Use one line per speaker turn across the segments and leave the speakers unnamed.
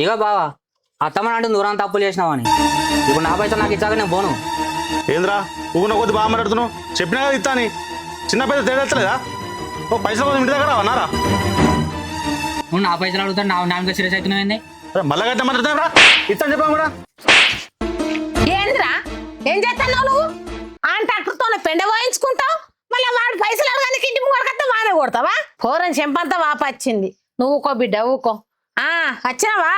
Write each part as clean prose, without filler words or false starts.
ఇక బావా అత్తమ్మని అంటే దూరం తప్పులు చేసినావని ఇప్పుడు నా పైసలు నాకు ఇచ్చాక నేను పోను.
ఏంద్రా ఊన కొద్ది బాగా మాట్లాడుతున్నావు? చెప్పినా కదా ఇస్తా అని. చిన్న పెద్ద తేడా ఎత్తలేదా? ఓ పైసలు కోసం ఇంటి దగ్గర అన్నారా?
నువ్వు నా పైసలు అడుగుతాను నా మీద సీరియస్ అవుతున్నాయింది.
మళ్ళా గట్ట మాట్లాడుతున్నా ఇస్తాను చెప్పాను కూడా.
ఏంద్రా ఏం చేస్తావు నువ్వు? ట్రాక్టర్తో పెండ వాయించుకుంటావు, మళ్ళీ వాడు పైసలు అడగానికి ఇంటి ముంగడకత్తా వానే కొడతావా? పోరని చెంపంతా వాపచ్చింది. నువ్వు ఊకో బిడ్డ ఊకో. వచ్చినావా?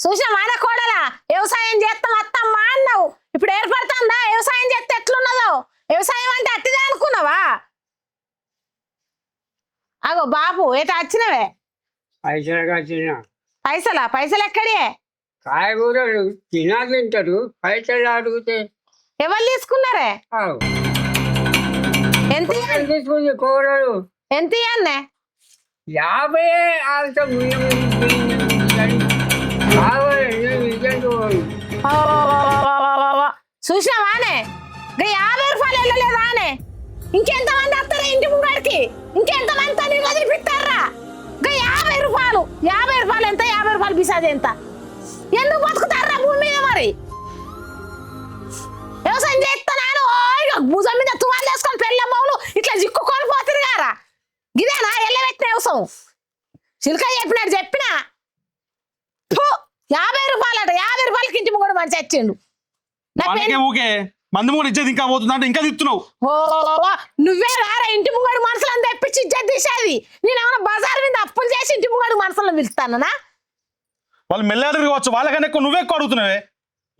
చూసిన వాన కోడలా వ్యవసాయం చేస్తాం అత్తమ్మా అన్నావు. ఇప్పుడు ఏర్పడుతుందా వ్యవసాయం చేస్తే ఎట్లున్నదో? వ్యవసాయం అంటే అట్టిదే అనుకున్నావా? అగో బాబు ఏట వచ్చినవే? పైసలు ఎక్కడే?
కాయగూరలు తినాలంటారు, పైసలు అడిగితే
ఎవరు తీసుకున్నారే? ఎంత
తీసుకుంది కూరలు
ఎంత అన్నే?
50 అంత
చూసినావానే? 50 రూపాయలు వెళ్ళలేదానే? ఇంకెంతమంది వస్తారా ఇంటి ముంగడికి? ఇంకెంతమంది తల్లి వదిలిపిస్తారా? 50 రూపాయలు 50 రూపాయలు ఎంత? 50 రూపాయలు బిసాది ఎంత? ఎందుకు బతుకుతారా భూమి మీద? మరి వ్యవసాయం చేస్తున్నాను భుజం మీద తువాలు వేసుకొని పెళ్ళమ్మవులు ఇట్లా జిక్కుకొని పోతుంది గారా. గిదేనా ఎల్లబెట్టిన వ్యవసాయం? చిలక చెప్పినాడు చెప్పినా 50 రూపాయలు అట. 50 రూపాయలకి ఇంటి కూడా మంచి వచ్చిండు.
ఊకే మందు కూడా ఇచ్చేది ఇంకా పోతుందా అంటే ఇంకా తిప్పుతున్నావు.
నువ్వే రారా ఇంటి ముంగడు మనుషులను తెప్పించి ఇచ్చేది తీసేది. నేనేమన్నా బజార్ మీద అప్పులు చేసి ఇంటి ముంగడు మనుషులను పిలుస్తానా?
వాళ్ళు మెల్లడికి కావచ్చు, వాళ్ళకన్నా ఎక్కువ నువ్వే ఎక్కువ అడుగుతున్నావే.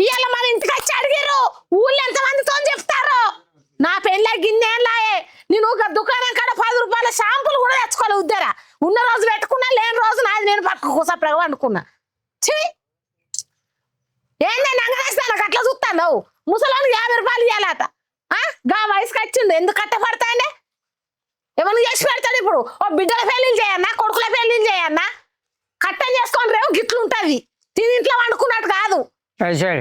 ఇవాళ మన ఇంటికి వచ్చి అడిగారు ఊళ్ళో ఎంతమందితో చెప్తారు. నా పెళ్ళ గిన్నెలాయే నేను ఒక దుకాణం కాడ 10 రూపాయల షాంపులు కూడా తెచ్చుకోవాలి. ఉద్దరా ఉన్న రోజు పెట్టుకున్నా, లేని రోజు నాది నేను పక్క కూసప్రగా అనుకున్నా. ఏందే నంగరేసి నాకు అట్లా చూస్తాను? ముసలోని 50 రూపాయలు ఇవ్వాలట. గా వయసుకి వచ్చిండు ఎందుకు కట్టపడతాండే? ఏమన్నా చేసి పెడతాడు ఇప్పుడు? ఓ బిడ్డల పెళ్ళిళ్ళు చేయన్నా, కొడుకుల పెళ్ళిళ్ళు చేయన్నా? కట్టం చేసుకొని రేవు గిట్లు ఉంటుంది. తిని ఇంట్లో వండుకున్నట్టు కాదు.
సరే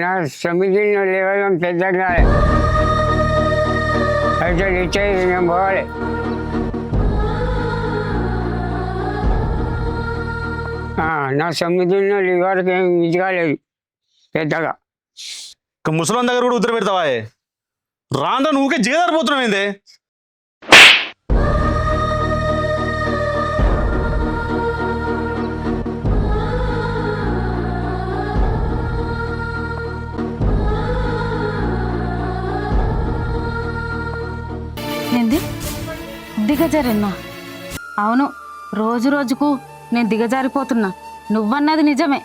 నా సమితి లేవడం పెద్దగా అయితే ఇచ్చేది నేను పోవాలి. నా సమితిలో లివర్కి ఏం ఇది కాలేదు పెద్దగా.
ముసలం దగ్గర కూడా ఉద్దర పెడతావా? రాండా నువ్వుకే జీదారిపోతున్నావు ఏందే?
ఏంది దిగజారన్నా? అవును, రోజు రోజుకు నేను దిగజారిపోతున్నా. నువ్వన్నది నిజమే.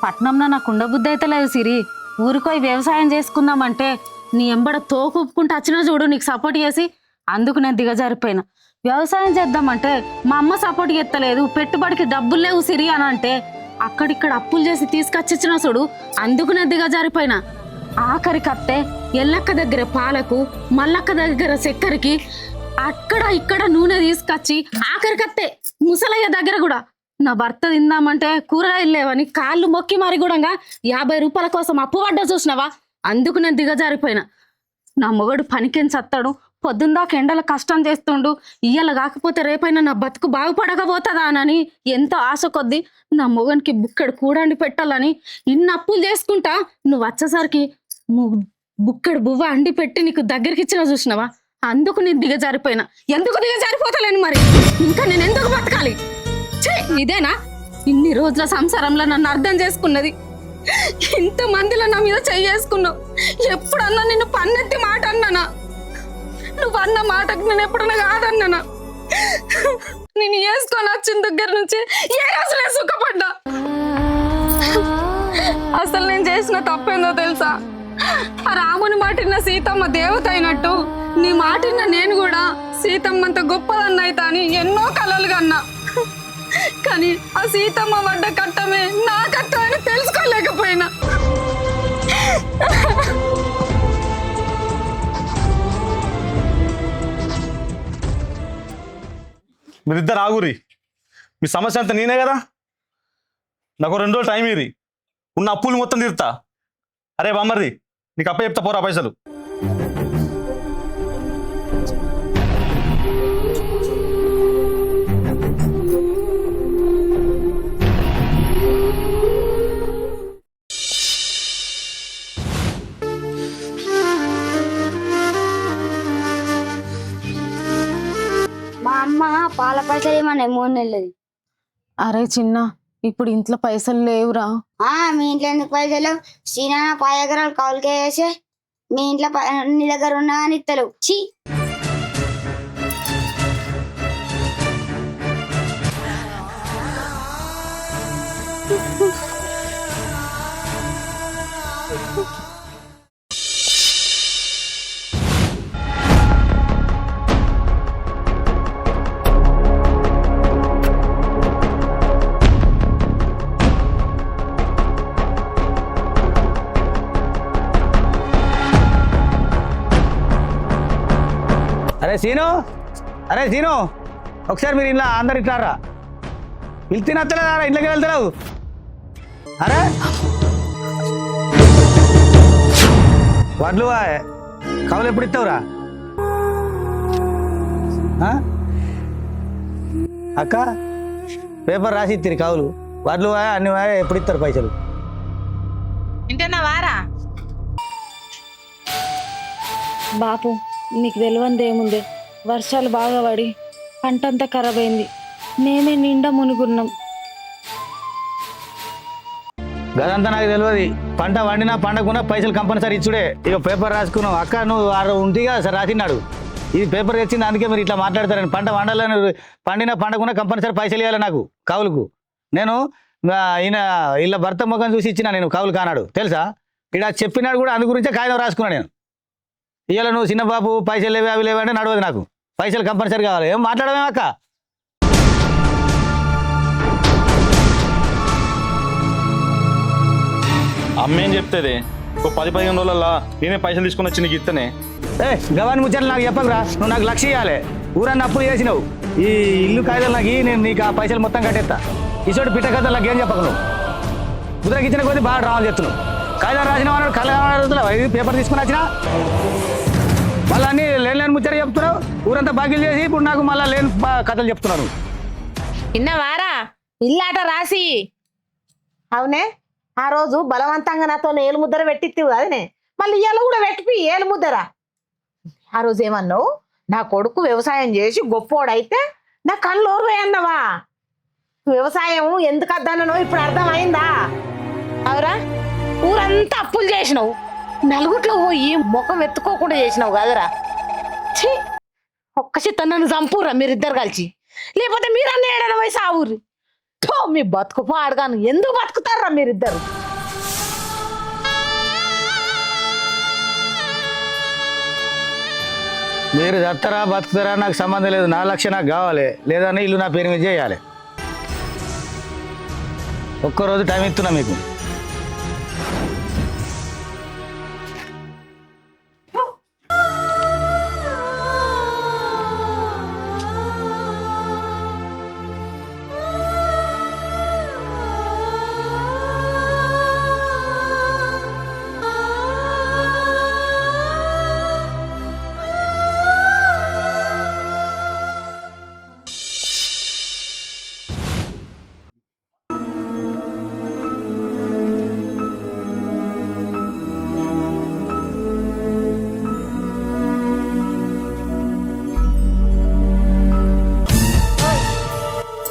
పట్నంలో నాకు ఉండబుద్ధి అయితే లేదు సిరి. ఊరికోయి వ్యవసాయం చేసుకుందామంటే నీ ఎంబడ తోకుప్పుకుంటూ వచ్చినా చూడు నీకు సపోర్ట్ చేసి. అందుకు నేను దిగజారిపోయినా. వ్యవసాయం చేద్దామంటే మా అమ్మ సపోర్ట్ చేస్తలేదు. పెట్టుబడికి డబ్బులు లేవు సిరి అని అంటే అక్కడిక్కడ అప్పులు చేసి తీసుకొచ్చిచ్చినా చూడు. అందుకు నేను దిగజారిపోయినా. ఆఖరికత్తే ఎల్లక్క దగ్గర పాలకు, మల్లక్క దగ్గర చక్కెరకి, అక్కడ ఇక్కడ నూనె తీసుకొచ్చి ఆఖరికత్తే ముసలయ్య దగ్గర కూడా నా భర్త తిందామంటే కూరగాయలు లేవని కాళ్ళు మొక్కి మరి కూడా 50 రూపాయల కోసం అప్పు పడ్డా చూసినావా? అందుకు నేను దిగజారిపోయినా. నా మొగడు పనికేం చత్తాడు, పొద్దుందాక ఎండల కష్టం చేస్తుండు. ఇయ్యాల కాకపోతే రేపైనా నా బతుకు బాగుపడకపోతుందా అని ఎంతో ఆశ కొద్దీ నా మొగనికి బుక్కడు కూడండి పెట్టాలని ఇన్ని అప్పులు చేసుకుంటా నువ్వు వచ్చేసరికి బుక్కడు బువ్వ అండి పెట్టి నీకు దగ్గరికి ఇచ్చిన చూసినావా? అందుకు నేను దిగజారిపోయినా. ఎందుకు దిగజారిపోతలేను మరి? ఇంకా నేను ఎందుకు బతకాలి? ఇదేనా ఇన్ని రోజుల సంసారంలో నన్ను అర్థం చేసుకున్నది? ఇంతమందిలో నా మీద చేసుకున్నావు. ఎప్పుడన్నా నిన్ను పన్నెత్తి మాట అన్నానా? నువ్వు అన్న మాటకు నేను ఎప్పుడన్నా కాదన్నానా? నేను వేసుకొని వచ్చిన దగ్గర నుంచి ఏ రోజు నేను సుఖపడ్డా? అసలు నేను చేసిన తప్పేందో తెలుసా? ఆ రాముని మాటిన్న సీతమ్మ దేవత అయినట్టు నీ మాటిన్న నేను కూడా సీతమ్మంత గొప్పదన్న అయితా అని ఎన్నో కలలు కన్నా. కానీ ఆ సీతమ్మ పడ్డ కట్టమే నా కట్టం అని తెలుసుకోలేకపోయినా.
మీరిద్దరు ఆగురి. మీ సమస్య అంతా నేనే కదా. నాకు 2 రోజులు టైం ఇది. ఉన్న అప్పులు మొత్తం తీరుతా. అరే బామ్మర్ది, నీకు అప్ప చెప్తా పోరా పైసలు.
పాల పైసలు ఏమన్నా 3 నెలలది.
అరే చిన్న ఇప్పుడు ఇంట్లో పైసలు లేవురా.
మీ ఇంట్లో ఎందుకు పైసలు? శ్రీనా 10 ఎకరాలు కౌలుకే వేసే మీ ఇంట్లో నీ దగ్గర ఉన్నా కానీ ఇస్తలేవు. చీ.
అరే సీను ఒకసారి మీరు ఇలా అందరు ఇట్లారా పిలిచి నచ్చలేదా ఇంట్లోకి వెళ్తలేవు? అరే వడ్లు కవులు ఎప్పుడు ఇస్తావురా? అక్క పేపర్ రాసి ఇస్తారు కవులు, వడ్లు అన్ని ఎప్పుడు ఇస్తారు పైసలు?
వింటున్నా వారా?
బాపు నీకు తెలియంది ఏముంది, వర్షాలు బాగా పడి పంట అంతా ఖరాబ్ అయింది. మేమే నిండా మునుగున్నాం.
గదంతా నాకు తెలియదు. పంట వండినా పండకున్నా పైసలు కంపల్సరీ ఇచ్చుడే. ఇక పేపర్ రాసుకున్నావు అక్క, నువ్వు ఉంటిగా సరే రాసినాడు. ఇది పేపర్ తెచ్చింది అందుకే మీరు ఇట్లా మాట్లాడతారని. పంట వండాలని పండినా పండకున్నా కంపల్సరీ పైసలు ఇవ్వాలి నాకు కవులకు. నేను ఇలా భర్త ముఖం చూసి ఇచ్చిన నేను కవులు కానాడు తెలుసా. ఇక్కడ చెప్పినాడు కూడా అందు గురించే కాగితం రాసుకున్నా నేను. ఇవాళ నువ్వు చిన్న బాబు పైసలు లేవే అవి లేవే అంటే నడవదు నాకు. పైసలు కంపల్సరీ కావాలి. ఏం మాట్లాడమే అక్క?
అమ్మేం చెప్తుంది? ఒక 10-15 రోజులల్లా నేనే పైసలు తీసుకుని వచ్చి నీకు ఇస్తేనే.
గవాని ముచ్చట్లు నాకు చెప్పకురా. నువ్వు నాకు లక్ష ఇవ్వాలి. ఊరన్న అప్పులు చేసినావు. ఈ ఇల్లు కాగితాలు నాకు నేను నీకు ఆ పైసలు మొత్తం కట్టేస్తా. ఇసోటి పిట్ట కథలు నాకు ఏం చెప్పకు. నువ్వు కుదిరకి ఇచ్చిన కొద్ది బాగా డ్రామాలు చెప్తున్నావు. కాగితాలు రాసిన వాడు కళ్ళ పేపర్ తీసుకుని వచ్చినా మళ్ళీ అన్ని లేని ముచ్చట చెప్తున్నావు. ఊరంతా బాకీలు చేసి ఇప్పుడు నాకు మళ్ళీ లేని కథలు చెప్తున్నాను.
విన్నవారా? ఇల్లాట రాసి అవునే ఆ రోజు బలవంతంగా నాతో ఏలు ముద్దర పెట్టిత్తివు కదనే, మళ్ళీ ఇయ్యాల కూడా పెట్టిపి ఏలు ముద్దరా. ఆ రోజు ఏమన్నావు? నా కొడుకు వ్యవసాయం చేసి గొప్పోడైతే నా కళ్ళు ఓర్వే అన్నవా? వ్యవసాయం ఎందుకు అద్దన్నో ఇప్పుడు అర్థమైందా? అవురా? ఊరంతా అప్పులు చేసినావు, నలుగుట్లో పోయి ముఖం ఎత్తుకోకుండా చేసినావు కదరా. ఛీ, ఒక్క చిత్త నన్ను చంపురా మీరిద్దరు కలిసి, లేకపోతే మీరన్న ఏడైనా పోయి సావురు. మీ బతుకు పాడగాను. ఎందుకు బతుకుతారా మీరిద్దరు?
మీరు చస్తారా బతుకుతారా నాకు సంబంధం లేదు. 4 లక్షలు నాకు కావాలి, లేదని ఇల్లు నా పేరు మీద చేయాలి. ఒక్కరోజు టైం ఇస్తున్నా మీకు.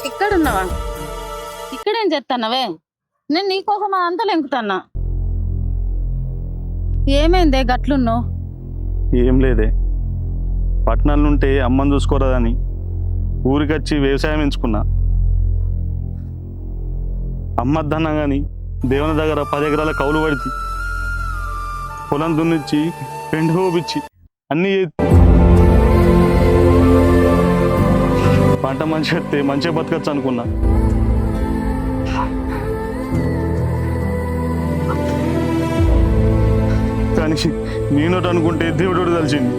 ఇక్కడున్నావా? ఇక్కడేం చేస్తానవే? నేను నీకోసం అదంతా లెంకుతాన్నా. ఏమైందే గట్లున్నావు?
ఏం లేదే, పట్టణాల నుండి అమ్మని చూసుకోరాదని ఊరికొచ్చి వ్యవసాయం ఎంచుకున్నా. అమ్మద్దన్నా కానీ దేవుని దగ్గర 10 ఎకరాల కౌలు పడితే పొలం దున్నిచ్చి పెండు హోపిచ్చి అన్నీ పంట మంచి వస్తే మంచిగా బతకచ్చు అనుకున్నా. కానీ నేనోటి అనుకుంటే దేవుడు కలిసింది.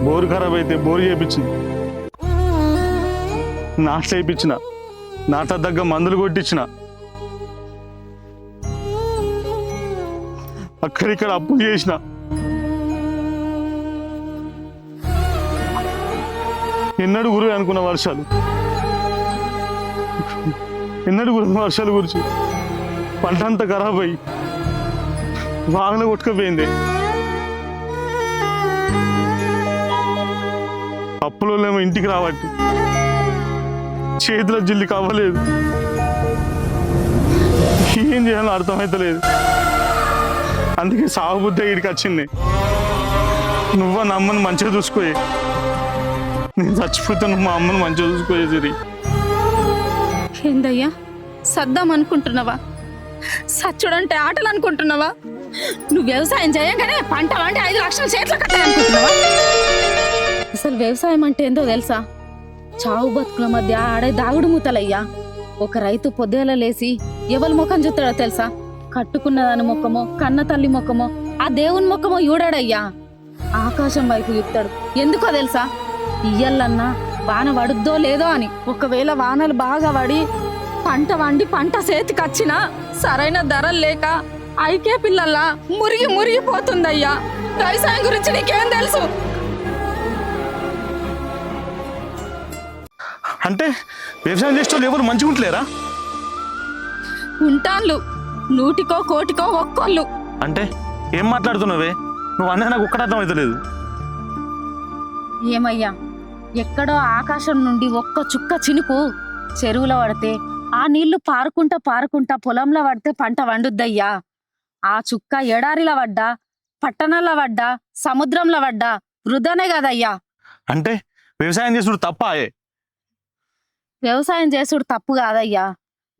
బోరు ఖరాబ్ అయితే బోరు చేయించింది, నాట్లు వేయించిన, నాట్ల దగ్గర మందులు కొట్టించిన, అక్కడిక్కడ అప్పులు చేసిన. ఎన్నడు గురు అనుకున్న వర్షాలు, ఎన్నడు గురు వర్షాల గురించి పంట అంతా ఖరాబ్ అయ్యి వాగన కొట్టుకుపోయింది. అప్పులో ఇంటికి రాబట్టి చేతిలో జిల్లి అవ్వలేదు. ఏం చేయాలో అర్థమైతలేదు. అందుకే సాగుబుద్ధి ఇడికి వచ్చింది. నువ్వు నా అమ్మని మంచిగా చూసుకోయి. నేను చచ్చిపోతే నువ్వు మా అమ్మని మంచిగా చూసుకోయే సిరి.
ఏందయ్యా సద్దాం అనుకుంటున్నావా? సచ్చుడంటే ఆటలు అనుకుంటున్నావా? నువ్వు వ్యవసాయం చేయగానే పంట అంటే 5 లక్షల చేతులు కట్టాలనుకుంటున్నావా? అసలు వ్యవసాయం అంటే ఏందో తెలుసా? చావు బతుకుల మధ్య ఆడే దాగుడు మూతలయ్యా. ఒక రైతు పొద్దుల లేసి ఎవరి ముఖం చూస్తాడో తెలుసా? కట్టుకున్న దాని ముఖమో, కన్న తల్లి ముఖమో, ఆ దేవుని ముఖమో చూడాడయ్యా. ఆకాశం వైపు చూస్తాడు. ఎందుకో తెలుసా? ఇయ్యల్లన్నా వాన పడుద్దో లేదో అని. ఒకవేళ వానలు బాగా పడి పంట వండి పంట చేతికొచ్చినా సరైన ధరలు లేక ఐకే పిల్లల్లా మురిగిపోతుందయ్యా. వ్యవసాయం గురించి నీకేం తెలుసు?
అంటే వ్యవసాయం చేసే వాళ్ళు ఎవరు మంచిగా ఉంటలేరా?
ఉంటాన్లు, 100కో 1 ఒక్కోళ్ళు.
అంటే ఏం మాట్లాడుతున్నావే? నువ్వు అన్నది నాకు ఒక్కటి అర్థం అవుతలేదు.
ఏమయ్యా, ఎక్కడో ఆకాశం నుండి ఒక్క చుక్క చినుకు చెరువులో పడితే ఆ నీళ్లు పారుకుంటా పొలంలో పడితే పంట వండుద్దయ్యా. ఆ చుక్క ఎడారిలో పడ్డా, పట్టణంలో పడ్డా, సముద్రంలో పడ్డా వృధానే కదయ్యా.
అంటే వ్యవసాయం చేసుడు తప్ప?
వ్యవసాయం చేసుడు తప్పు కాదయ్యా.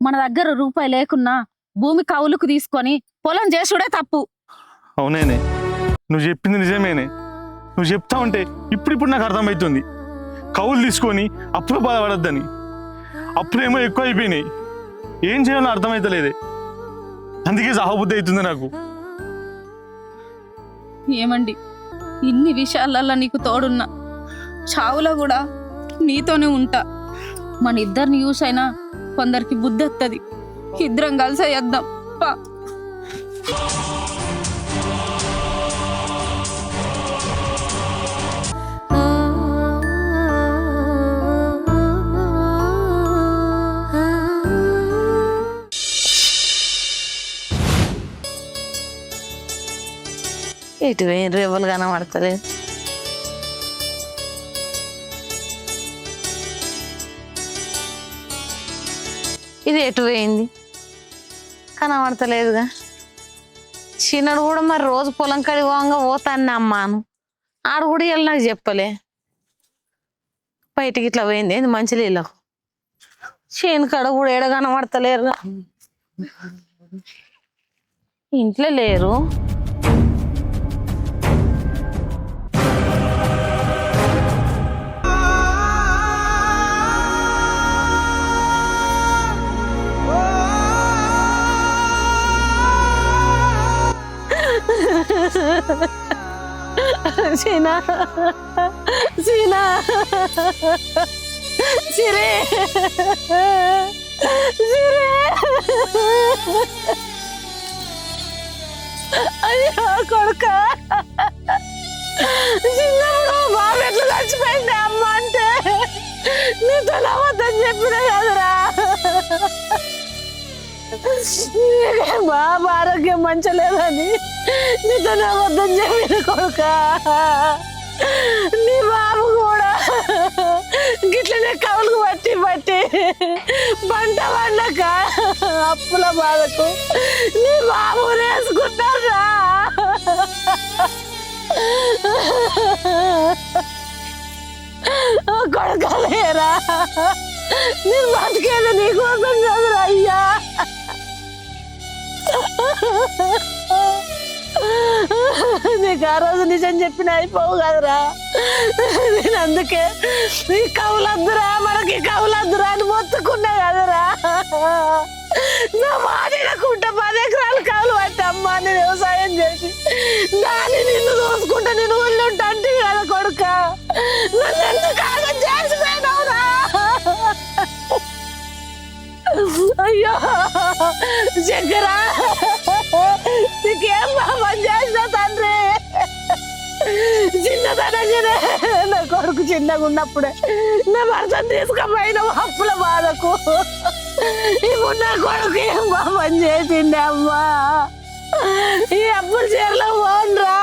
మన దగ్గర రూపాయి లేకున్నా భూమి కౌలుకు తీసుకొని పొలం చేసుడే తప్పు.
అవునేనే, నువ్వు చెప్పింది నిజమేనే. నువ్వు చెప్తా ఉంటే ఇప్పుడు నాకు అర్థమవుతుంది. కౌలు తీసుకొని అప్పులు బాధపడద్దని. అప్పులేమో ఎక్కువ అయిపోయినాయి. ఏం చేయాలో అర్థమవుతలేదే. అందుకే సాహబుద్ధి అవుతుంది నాకు.
ఏమండి, ఇన్ని విషయాలల్లో నీకు తోడున్నా చావులో కూడా నీతోనే ఉంటా. మన ఇద్దరిని చూసైనా కొందరికి బుద్ధి వస్తుంది. ఇద్దరం కలిసే చేద్దాం పా.
ఇటు రేవులు కనబడతలేదు. ఇది ఎటు పోయింది కనబడతలేదుగా. చిన్నడు కూడా మరి రోజు పొలం కడిగి పోతాను అమ్మాను. ఆడు కూడా వెళ్ళి నాకు చెప్పలే. బయటికి ఇట్లా పోయింది ఏంది మంచి నీళ్ళకు. చేను కాడ కూడా ఏడ కనబడతలేరు. ఇంట్లో లేరు. సీనా సీనా సిరే సిరే అయ్యో కొడుక, చిన్నప్పుడు బాబు ఎట్లా చచ్చిపోయింది అమ్మ అంటే నీతో నవ్వద్దని చెప్పిన కదరా. బాబు ఆరోగ్యం మంచలేదని నీతో నవ్వద్దని చెప్పిన కొడుక. నీ బాబు కూడా గిట్లనే కవులకు బట్టి పంట పండక అప్పుల బాధకు నీ బాబు వేసుకుంటారా. కొడుకలేరా, నేను బతికేది నీకోసం కదరా అయ్యా. నీకు ఆ రోజు నిజం చెప్పిన అయిపోవు కదరా. నేను అందుకే ఈ కవులద్దురా మనకి కవులద్దురా అని మొత్తుకున్నా కదరా. నా మాట్లాడకుంటా 10 ఎకరాలు కవులు పట్టి అమ్మా నేను వ్యవసాయం చేసి దాన్ని నిన్ను చూసుకుంటా నేను ఊళ్ళో ఉంటా అంటే కదా కొడుక. నన్ను ఎందుకు కాగం చేసిపోయినావురా. అయ్యో చక్కరా, నీకేం పాపం చేసినా తండ్రి. చిన్నతనంగానే నా కొడుకు చిన్నగా ఉన్నప్పుడే నా భర్తను తీసుకుపోయినావు అప్పుల బాధకు. ఇప్పుడు నా కొడుకు ఏం పాపం చేసిండే అమ్మా. ఈ అప్పుల చీరలో పోన్రా.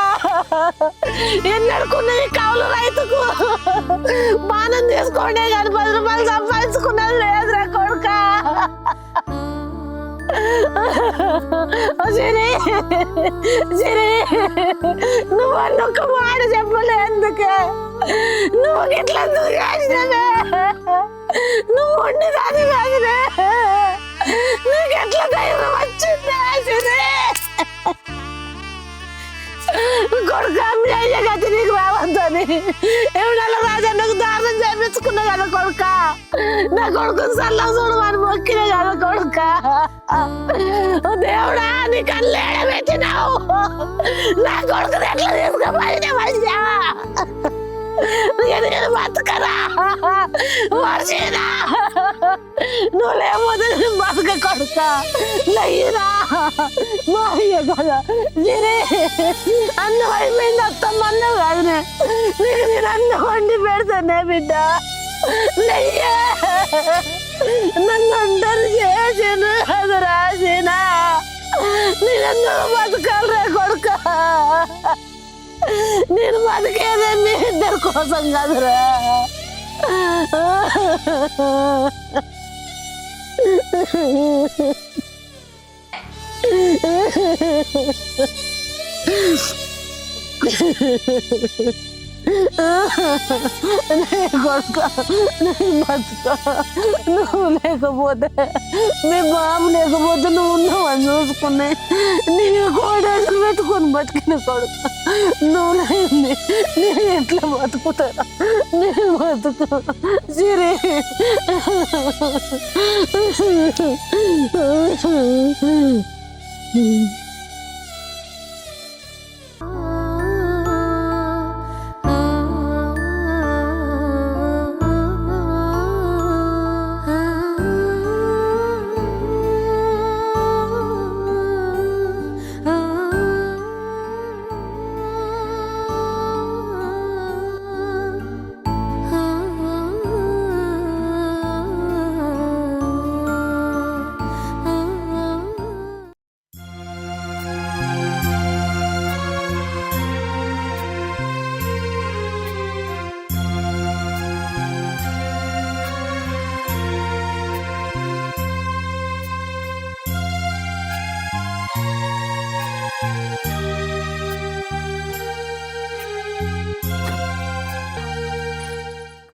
ఎన్నడుకున్న ఈ కౌలు రైతుకు బాణం తీసుకోండే కానీ 10 రూపాయలు సంపాదించుకున్నది లేదురా కొడుక. సిరి సిరి నువ్వు అన్నొక్క మాట చెప్పలే ఎందుకే? నువ్వు గిట్లా ఎందుకు చేసినవే? నువ్వు ఉండేదాన్ని కాదులే. నీకు ఎట్లా ధైర్యం వచ్చిందే సిరి? కొడుకు మీ అయ్య గతి నీకు రావద్దని ఏమిటా రాజన్నకు దారుణం చేపించుకున్నా కదా కొడుక. నా కొడుకు సల్లా చూడమని మొక్కిన కదా కొడుక. దేవుడా నీ కళ్ళు ఏడబెట్టినావు. నా కొడుకు ఎట్లా తీసుకోపోయినా మంచిగా బతుకరా వర్షినా. నువ్వు లేకపోతే బతుక కొడుక. లయ్యరా మా అయ్య కదా సిరి. అన్నం అయిపోయింది వస్తామన్నావు కాదునే. నీకు నేను అన్నం వండి పెడతానే బిడ్డ. లయ్యే నన్ను అందరు చేసిన అది రాసినా. నేనెందుకు బతకాలరా కొడుక? నేను బతికేదే మీ ఇద్దరి కోసం కదరా. కొడుక బతుక. నువ్వు లేకపోతే మీ బాబు లేకపోతే నువ్వు ఉన్నావని చూసుకున్నా. నేను కోడేసులు పెట్టుకొని బతికిన కొడుక. నువ్వు లేని నేను ఎట్లా బతుకుతారా? నేను బతుకు సిరి.